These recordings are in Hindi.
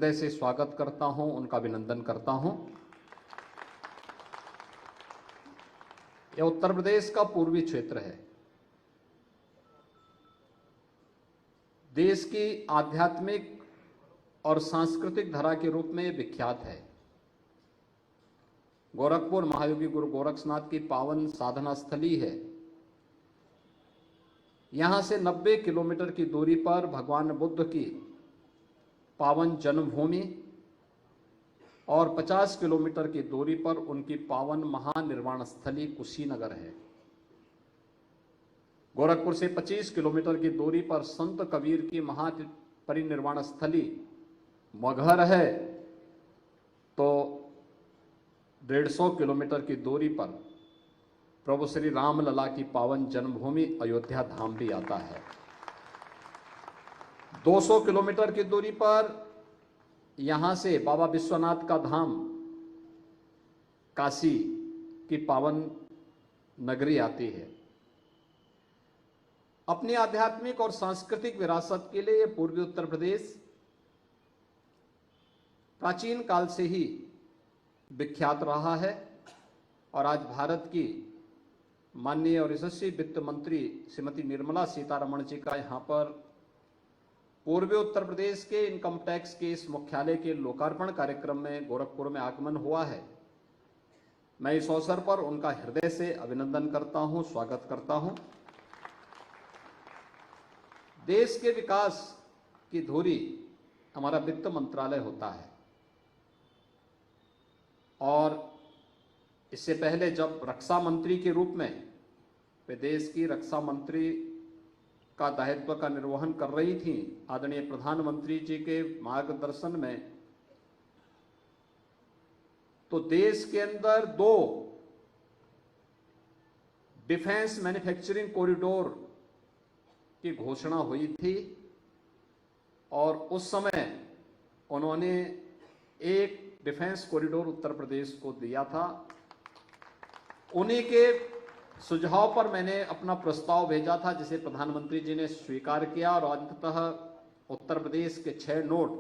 हृदय से स्वागत करता हूं, उनका अभिनंदन करता हूं। यह उत्तर प्रदेश का पूर्वी क्षेत्र है। देश की आध्यात्मिक और सांस्कृतिक धरा के रूप में विख्यात है। गोरखपुर महायोगी गुरु गोरक्षनाथ की पावन साधना स्थली है। यहां से 90 किलोमीटर की दूरी पर भगवान बुद्ध की पावन जन्मभूमि और 50 किलोमीटर की दूरी पर उनकी पावन महानिर्वाण स्थली कुशीनगर है। गोरखपुर से 25 किलोमीटर की दूरी पर संत कबीर की महापरिनिर्वाण स्थली मगहर है, तो 150 किलोमीटर की दूरी पर प्रभु श्री रामलला की पावन जन्मभूमि अयोध्या धाम भी आता है। 200 किलोमीटर की दूरी पर यहां से बाबा विश्वनाथ का धाम काशी की पावन नगरी आती है। अपनी आध्यात्मिक और सांस्कृतिक विरासत के लिए पूर्वी उत्तर प्रदेश प्राचीन काल से ही विख्यात रहा है और आज भारत की माननीय और यशस्वी वित्त मंत्री श्रीमती निर्मला सीतारमण जी का यहां पर पूर्वी उत्तर प्रदेश के इनकम टैक्स के इस मुख्यालय के लोकार्पण कार्यक्रम में गोरखपुर में आगमन हुआ है। मैं इस अवसर पर उनका हृदय से अभिनंदन करता हूं, स्वागत करता हूं। देश के विकास की धुरी हमारा वित्त मंत्रालय होता है और इससे पहले जब रक्षा मंत्री के रूप में वे देश की रक्षा मंत्री का दायित्व का निर्वहन कर रही थी, आदरणीय प्रधानमंत्री जी के मार्गदर्शन में, तो देश के अंदर 2 डिफेंस मैन्युफैक्चरिंग कॉरिडोर की घोषणा हुई थी और उस समय उन्होंने एक डिफेंस कॉरिडोर उत्तर प्रदेश को दिया था। उन्हीं के सुझाव पर मैंने अपना प्रस्ताव भेजा था, जिसे प्रधानमंत्री जी ने स्वीकार किया और अंततः उत्तर प्रदेश के 6 नोड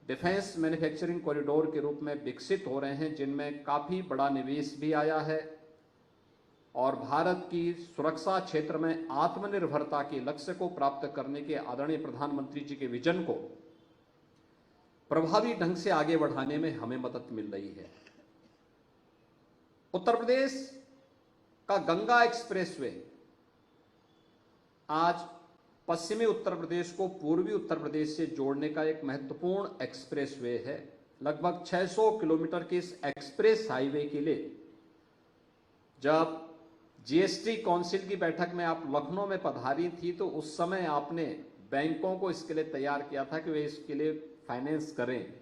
डिफेंस मैन्युफैक्चरिंग कॉरिडोर के रूप में विकसित हो रहे हैं, जिनमें काफी बड़ा निवेश भी आया है और भारत की सुरक्षा क्षेत्र में आत्मनिर्भरता के लक्ष्य को प्राप्त करने के आदरणीय प्रधानमंत्री जी के विजन को प्रभावी ढंग से आगे बढ़ाने में हमें मदद मिल रही है। उत्तर प्रदेश का गंगा एक्सप्रेसवे आज पश्चिमी उत्तर प्रदेश को पूर्वी उत्तर प्रदेश से जोड़ने का एक महत्वपूर्ण एक्सप्रेसवे है। लगभग 600 किलोमीटर के इस एक्सप्रेस हाईवे के लिए जब जीएसटी काउंसिल की बैठक में आप लखनऊ में पधारी थी, तो उस समय आपने बैंकों को इसके लिए तैयार किया था कि वे इसके लिए फाइनेंस करें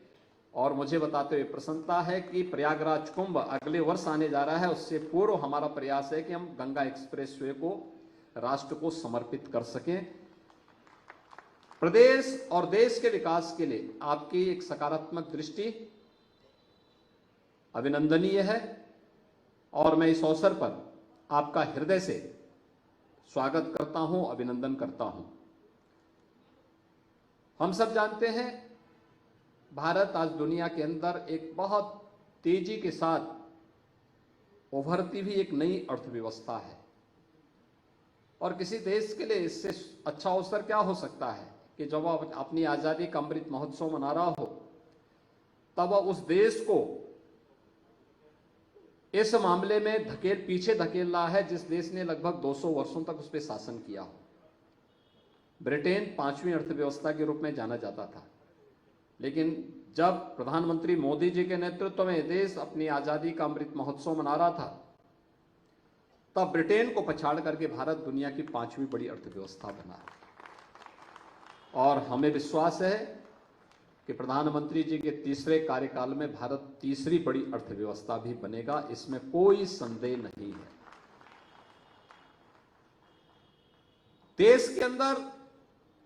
और मुझे बताते हुए प्रसन्नता है कि प्रयागराज कुंभ अगले वर्ष आने जा रहा है। उससे पूर्व हमारा प्रयास है कि हम गंगा एक्सप्रेसवे को राष्ट्र को समर्पित कर सकें। प्रदेश और देश के विकास के लिए आपकी एक सकारात्मक दृष्टि अभिनंदनीय है और मैं इस अवसर पर आपका हृदय से स्वागत करता हूं, अभिनंदन करता हूं। हम सब जानते हैं भारत आज दुनिया के अंदर एक बहुत तेजी के साथ उभरती हुई एक नई अर्थव्यवस्था है और किसी देश के लिए इससे अच्छा अवसर क्या हो सकता है कि जब वह अपनी आजादी का अमृत महोत्सव मना रहा हो, तब वह उस देश को इस मामले में पीछे धकेल रहा है जिस देश ने लगभग 200 वर्षों तक उस पर शासन किया हो। ब्रिटेन 5वीं अर्थव्यवस्था के रूप में जाना जाता था, लेकिन जब प्रधानमंत्री मोदी जी के नेतृत्व में देश अपनी आजादी का अमृत महोत्सव मना रहा था, तब ब्रिटेन को पछाड़ करके भारत दुनिया की 5वीं बड़ी अर्थव्यवस्था बना और हमें विश्वास है कि प्रधानमंत्री जी के तीसरे कार्यकाल में भारत तीसरी बड़ी अर्थव्यवस्था भी बनेगा, इसमें कोई संदेह नहीं है। देश के अंदर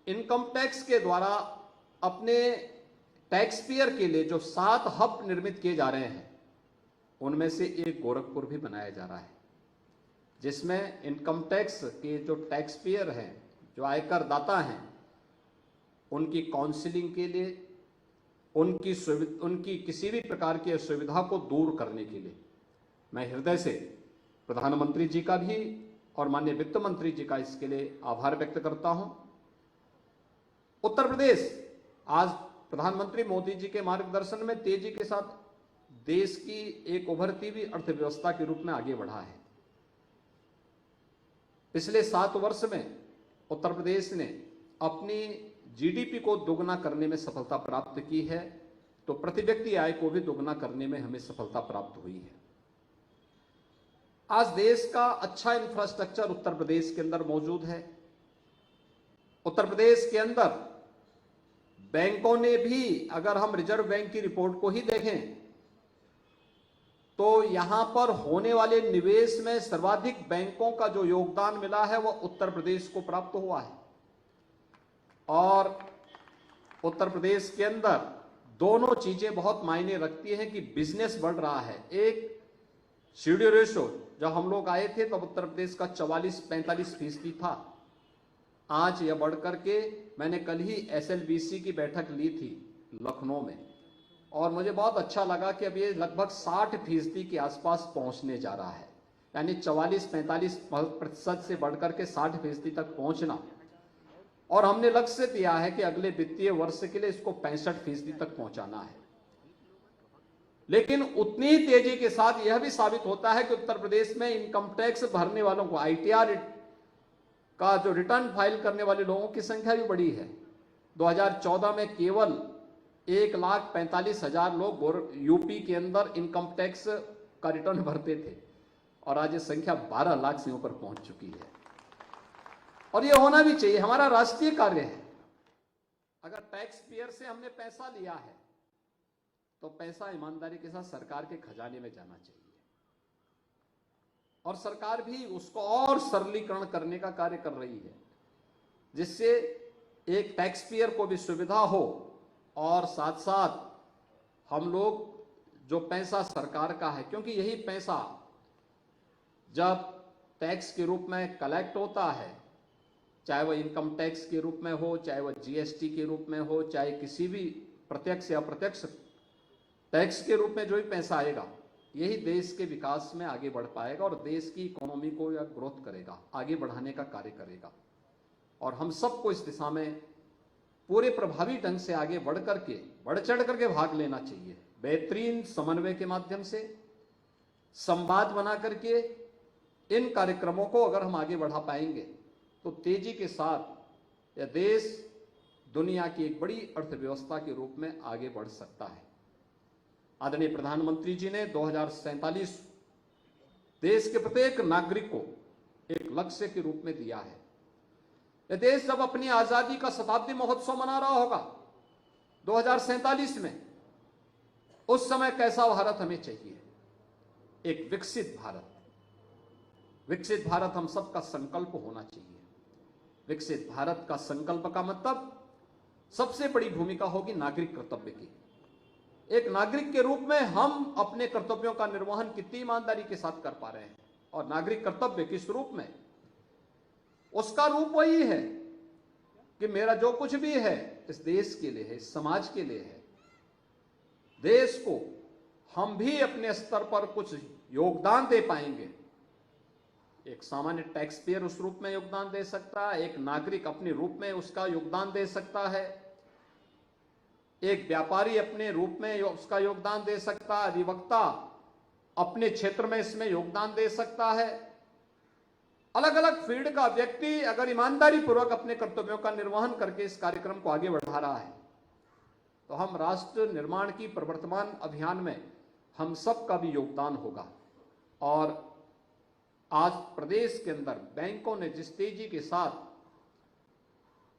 इनकम टैक्स के द्वारा अपने टैक्स पेयर के लिए जो 7 हब निर्मित किए जा रहे हैं, उनमें से एक गोरखपुर भी बनाया जा रहा है, जिसमें इनकम टैक्स के जो टैक्स पेयर हैं, जो आयकर दाता हैं, उनकी काउंसलिंग के लिए, उनकी किसी भी प्रकार की असुविधा को दूर करने के लिए मैं हृदय से प्रधानमंत्री जी का भी और माननीय वित्त मंत्री जी का इसके लिए आभार व्यक्त करता हूं। उत्तर प्रदेश आज प्रधानमंत्री मोदी जी के मार्गदर्शन में तेजी के साथ देश की एक उभरती हुई अर्थव्यवस्था के रूप में आगे बढ़ा है। पिछले 7 वर्ष में उत्तर प्रदेश ने अपनी जीडीपी को दोगुना करने में सफलता प्राप्त की है, तो प्रति व्यक्ति आय को भी दोगुना करने में हमें सफलता प्राप्त हुई है। आज देश का अच्छा इंफ्रास्ट्रक्चर उत्तर प्रदेश के अंदर मौजूद है। उत्तर प्रदेश के अंदर बैंकों ने भी, अगर हम रिजर्व बैंक की रिपोर्ट को ही देखें, तो यहां पर होने वाले निवेश में सर्वाधिक बैंकों का जो योगदान मिला है वह उत्तर प्रदेश को प्राप्त हुआ है। और उत्तर प्रदेश के अंदर दोनों चीजें बहुत मायने रखती हैं कि बिजनेस बढ़ रहा है। एक सीडी रेशो, जब हम लोग आए थे तब उत्तर प्रदेश का 44-45% था। आज यह बढ़कर के, मैंने कल ही एसएलबीसी की बैठक ली थी लखनऊ में, और मुझे बहुत अच्छा लगा कि अब ये लगभग 60% के आसपास पहुंचने जा रहा है। यानी 44-45% से बढ़कर के 60% तक पहुंचना, और हमने लक्ष्य दिया है कि अगले वित्तीय वर्ष के लिए इसको 65% तक पहुंचाना है। लेकिन उतनी ही तेजी के साथ यह भी साबित होता है कि उत्तर प्रदेश में इनकम टैक्स भरने वालों को, आईटीआर का जो रिटर्न फाइल करने वाले लोगों की संख्या भी बढ़ी है। 2014 में केवल 1,45,000 लोग यूपी के अंदर इनकम टैक्स का रिटर्न भरते थे, और आज ये संख्या 12 लाख से ऊपर पहुंच चुकी है। और ये होना भी चाहिए, हमारा राष्ट्रीय कार्य है। अगर टैक्स पेयर से हमने पैसा लिया है तो पैसा ईमानदारी के साथ सरकार के खजाने में जाना चाहिए, और सरकार भी उसको और सरलीकरण करने का कार्य कर रही है, जिससे एक टैक्स पेयर को भी सुविधा हो, और साथ साथ हम लोग जो पैसा सरकार का है, क्योंकि यही पैसा जब टैक्स के रूप में कलेक्ट होता है, चाहे वह इनकम टैक्स के रूप में हो, चाहे वह जीएसटी के रूप में हो, चाहे किसी भी प्रत्यक्ष या अप्रत्यक्ष टैक्स के रूप में जो भी पैसा आएगा, यही देश के विकास में आगे बढ़ पाएगा और देश की इकोनॉमी को या ग्रोथ करेगा, आगे बढ़ाने का कार्य करेगा। और हम सबको इस दिशा में पूरे प्रभावी ढंग से आगे बढ़ करके, बढ़ चढ़ करके भाग लेना चाहिए। बेहतरीन समन्वय के माध्यम से, संवाद बना करके इन कार्यक्रमों को अगर हम आगे बढ़ा पाएंगे तो तेजी के साथ यह देश दुनिया की एक बड़ी अर्थव्यवस्था के रूप में आगे बढ़ सकता है। आदरणीय प्रधानमंत्री जी ने 2047 देश के प्रत्येक नागरिक को एक लक्ष्य के रूप में दिया है। यह देश जब अपनी आजादी का शताब्दी महोत्सव मना रहा होगा 2047 में, उस समय कैसा भारत हमें चाहिए? एक विकसित भारत। विकसित भारत हम सबका संकल्प होना चाहिए। विकसित भारत का संकल्प का मतलब सबसे बड़ी भूमिका होगी नागरिक कर्तव्य की। एक नागरिक के रूप में हम अपने कर्तव्यों का निर्वहन कितनी ईमानदारी के साथ कर पा रहे हैं, और नागरिक कर्तव्य किस रूप में? उसका रूप वही है कि मेरा जो कुछ भी है इस देश के लिए है, इस समाज के लिए है। देश को हम भी अपने स्तर पर कुछ योगदान दे पाएंगे। एक सामान्य टैक्स पेयर उस रूप में योगदान दे सकता है, एक नागरिक अपने रूप में उसका योगदान दे सकता है, एक व्यापारी अपने रूप में उसका योगदान दे सकता है, अधिवक्ता अपने क्षेत्र में इसमें योगदान दे सकता है। अलग अलग फील्ड का व्यक्ति अगर ईमानदारी पूर्वक अपने कर्तव्यों का निर्वहन करके इस कार्यक्रम को आगे बढ़ा रहा है, तो हम राष्ट्र निर्माण की प्रवर्तमान अभियान में हम सब का भी योगदान होगा। और आज प्रदेश के अंदर बैंकों ने जिस तेजी के साथ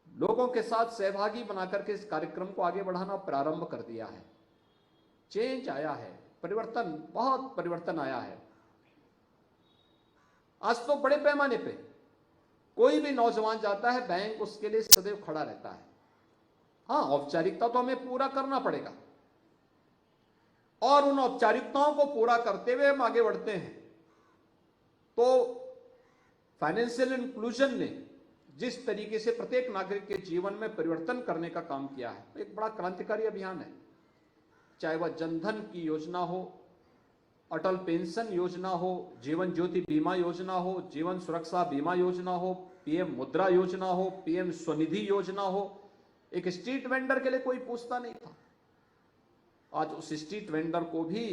लोगों के साथ सहभागी बनाकर के इस कार्यक्रम को आगे बढ़ाना प्रारंभ कर दिया है, चेंज आया है, परिवर्तन, बहुत परिवर्तन आया है। आज तो बड़े पैमाने पे कोई भी नौजवान जाता है, बैंक उसके लिए सदैव खड़ा रहता है। हाँ, औपचारिकता तो हमें पूरा करना पड़ेगा, और उन औपचारिकताओं को पूरा करते हुए हम आगे बढ़ते हैं। तो फाइनेंशियल इंक्लूजन ने जिस तरीके से प्रत्येक नागरिक के जीवन में परिवर्तन करने का काम किया है, एक बड़ा क्रांतिकारी अभियान है। चाहे वह जनधन की योजना हो, अटल पेंशन योजना हो, जीवन ज्योति बीमा योजना हो, जीवन सुरक्षा बीमा योजना हो, पीएम मुद्रा योजना हो, पीएम स्वनिधि योजना हो। एक स्ट्रीट वेंडर के लिए कोई पूछता नहीं था। आज उस स्ट्रीट वेंडर को भी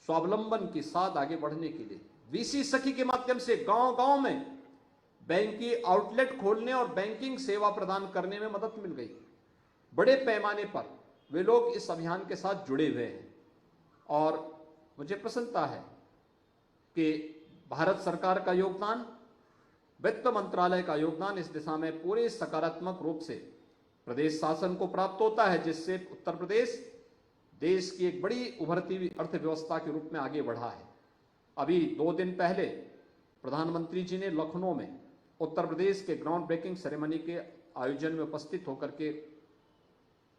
स्वावलंबन के साथ आगे बढ़ने के लिए वीसी सखी के माध्यम से गांव-गांव में बैंक की आउटलेट खोलने और बैंकिंग सेवा प्रदान करने में मदद मिल गई। बड़े पैमाने पर वे लोग इस अभियान के साथ जुड़े हुए हैं और मुझे प्रसन्नता है कि भारत सरकार का योगदान, वित्त मंत्रालय का योगदान इस दिशा में पूरे सकारात्मक रूप से प्रदेश शासन को प्राप्त होता है, जिससे उत्तर प्रदेश देश की एक बड़ी उभरती हुई अर्थव्यवस्था के रूप में आगे बढ़ा है। अभी 2 दिन पहले प्रधानमंत्री जी ने लखनऊ में उत्तर प्रदेश के ग्राउंड ब्रेकिंग सेरेमनी के आयोजन में उपस्थित होकर के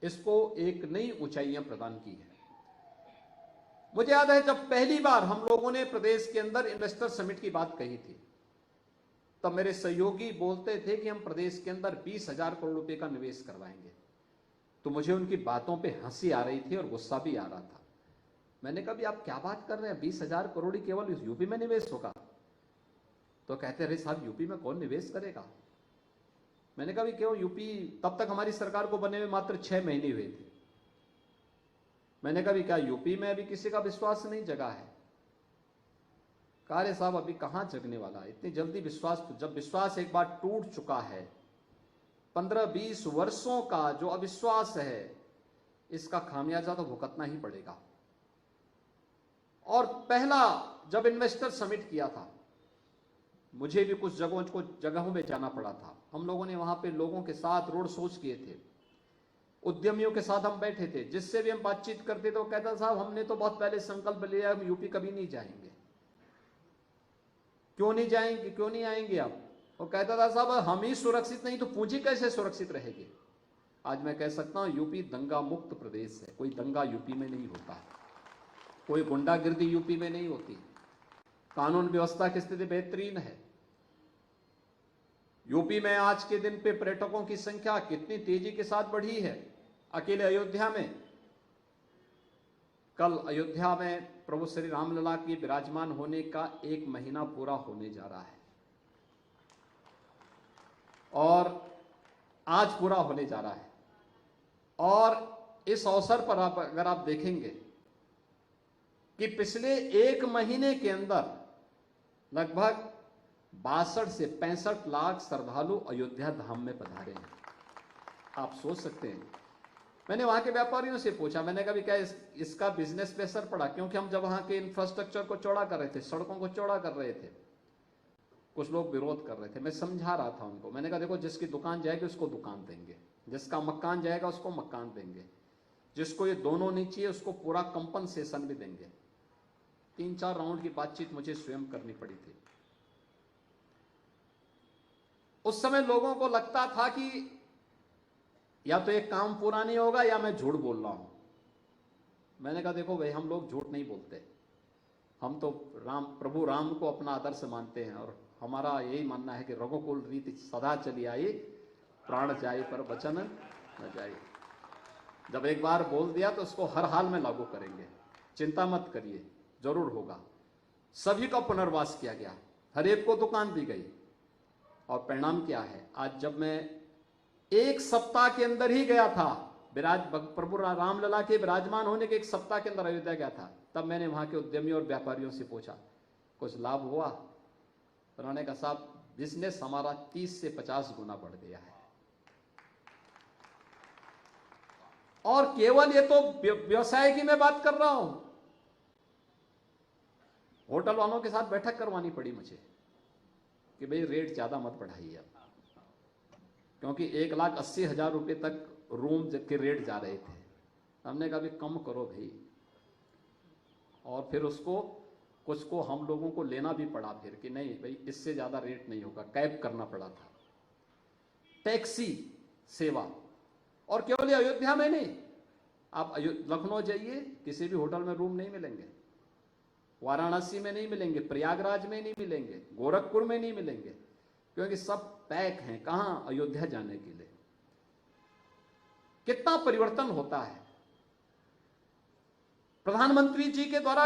इसको एक नई ऊंचाइयां प्रदान की है। मुझे याद है जब पहली बार हम लोगों ने प्रदेश के अंदर इन्वेस्टर समिट की बात कही थी, तब मेरे सहयोगी बोलते थे कि हम प्रदेश के अंदर 20,000 करोड़ रुपए का निवेश करवाएंगे। तो मुझे उनकी बातों पे हंसी आ रही थी और गुस्सा भी आ रहा था। मैंने कहा भी आप क्या बात कर रहे हैं, 20,000 करोड़ ही केवल यूपी में निवेश होगा? तो कहते अरे साहब यूपी में कौन निवेश करेगा? मैंने कहा भी क्यों, यूपी तब तक हमारी सरकार को बने हुए मात्र 6 महीने हुए थे। मैंने कहा भी क्या यूपी में अभी किसी का विश्वास नहीं जगा है? कहा अरे साहब अभी कहां जगने वाला है, इतनी जल्दी विश्वास, तो जब विश्वास एक बार टूट चुका है, 15-20 वर्षों का जो अविश्वास है, इसका खामियाजा तो भुगतना ही पड़ेगा। और पहला जब इन्वेस्टर समिट किया था, मुझे भी कुछ जगहों में जाना पड़ा था। हम लोगों ने वहां पे लोगों के साथ रोड शोज किए थे, उद्यमियों के साथ हम बैठे थे। जिससे भी हम बातचीत करते थे वो कहता साहब हमने तो बहुत पहले संकल्प लिया, हम यूपी कभी नहीं जाएंगे। क्यों नहीं जाएंगे, क्यों नहीं आएंगे आप? वो कहता था साहब हम ही सुरक्षित नहीं तो पूंजी कैसे सुरक्षित रहेगी? आज मैं कह सकता हूं यूपी दंगा मुक्त प्रदेश है। कोई दंगा यूपी में नहीं होता, कोई गुंडागिर्दी यूपी में नहीं होती, कानून व्यवस्था की स्थिति बेहतरीन है। यूपी में आज के दिन पे पर्यटकों की संख्या कितनी तेजी के साथ बढ़ी है। अकेले अयोध्या में, कल अयोध्या में प्रभु श्री रामलला के विराजमान होने का 1 महीना पूरा होने जा रहा है और आज पूरा होने जा रहा है। और इस अवसर पर अगर आप देखेंगे कि पिछले 1 महीने के अंदर लगभग 62 से 65 लाख श्रद्धालु अयोध्या धाम में पधारे हैं। आप सोच सकते हैं। मैंने वहां के व्यापारियों से पूछा, मैंने कहा भी क्या इसका बिजनेस पे असर पड़ा? क्योंकि हम जब वहां के इंफ्रास्ट्रक्चर को चौड़ा कर रहे थे, सड़कों को चौड़ा कर रहे थे, कुछ लोग विरोध कर रहे थे। मैं समझा रहा था उनको, मैंने कहा देखो जिसकी दुकान जाएगी उसको दुकान देंगे, जिसका मकान जाएगा उसको मकान देंगे, जिसको ये दोनों नहीं चाहिए उसको पूरा कंपनसेशन भी देंगे। 3-4 राउंड की बातचीत मुझे स्वयं करनी पड़ी थी। उस समय लोगों को लगता था कि या तो एक काम पूरा नहीं होगा या मैं झूठ बोल रहा हूं। मैंने कहा देखो भाई हम लोग झूठ नहीं बोलते, हम तो प्रभु राम को अपना आदर्श मानते हैं और हमारा यही मानना है कि रघुकुल रीति सदा चली आई, प्राण जाए पर वचन न जाए। जब एक बार बोल दिया तो उसको हर हाल में लागू करेंगे, चिंता मत करिए, जरूर होगा। सभी का पुनर्वास किया गया, हर एक को दुकान दी गई और परिणाम क्या है? आज जब मैं 1 सप्ताह के अंदर ही गया था, प्रभु रामलला के विराजमान होने के 1 सप्ताह के अंदर अयोध्या गया था, तब मैंने वहां के उद्यमियों और व्यापारियों से पूछा कुछ लाभ हुआ? उन्होंने कहा साहब बिजनेस हमारा 30 से 50 गुना बढ़ गया है। और केवल ये तो व्यवसाय की मैं बात कर रहा हूं, होटल वालों के साथ बैठक करवानी पड़ी मुझे कि भाई रेट ज्यादा मत बढ़ाइए अब, क्योंकि 1,80,000 रुपए तक रूम के रेट जा रहे थे। हमने कहा भी कम करो भाई, और फिर उसको कुछ को हम लोगों को लेना भी पड़ा फिर कि नहीं भाई इससे ज्यादा रेट नहीं होगा, कैप करना पड़ा था। टैक्सी सेवा, और केवल अयोध्या में नहीं, आप लखनऊ जाइए किसी भी होटल में रूम नहीं मिलेंगे, वाराणसी में नहीं मिलेंगे, प्रयागराज में नहीं मिलेंगे, गोरखपुर में नहीं मिलेंगे, क्योंकि सब पैक हैं। कहां? अयोध्या जाने के लिए। कितना परिवर्तन होता है। प्रधानमंत्री जी के द्वारा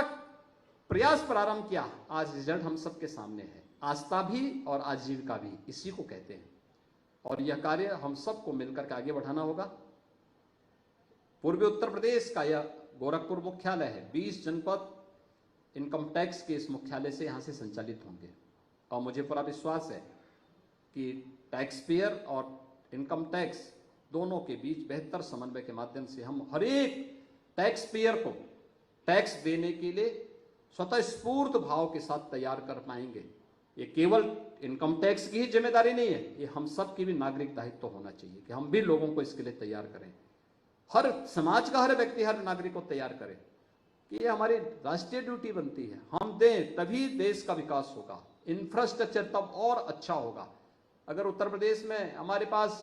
प्रयास प्रारंभ किया, आज रिजल्ट हम सबके सामने है। आस्था भी और आजीविका भी इसी को कहते हैं, और यह कार्य हम सबको मिलकर के आगे बढ़ाना होगा। पूर्वी उत्तर प्रदेश का यह गोरखपुर मुख्यालय है। 20 जनपद इनकम टैक्स के इस मुख्यालय से यहां से संचालित होंगे, और मुझे पूरा विश्वास है कि टैक्स पेयर और इनकम टैक्स दोनों के बीच बेहतर समन्वय के माध्यम से हम हर एक टैक्स पेयर को टैक्स देने के लिए स्वतःस्फूर्त भाव के साथ तैयार कर पाएंगे। ये केवल इनकम टैक्स की ही जिम्मेदारी नहीं है, ये हम सब की भी नागरिक दायित्व होना चाहिए कि हम भी लोगों को इसके लिए तैयार करें। हर समाज का हर व्यक्ति, हर नागरिक को तैयार करे कि ये हमारी राष्ट्रीय ड्यूटी बनती है, हम दें तभी देश का विकास होगा, इंफ्रास्ट्रक्चर तब और अच्छा होगा। अगर उत्तर प्रदेश में हमारे पास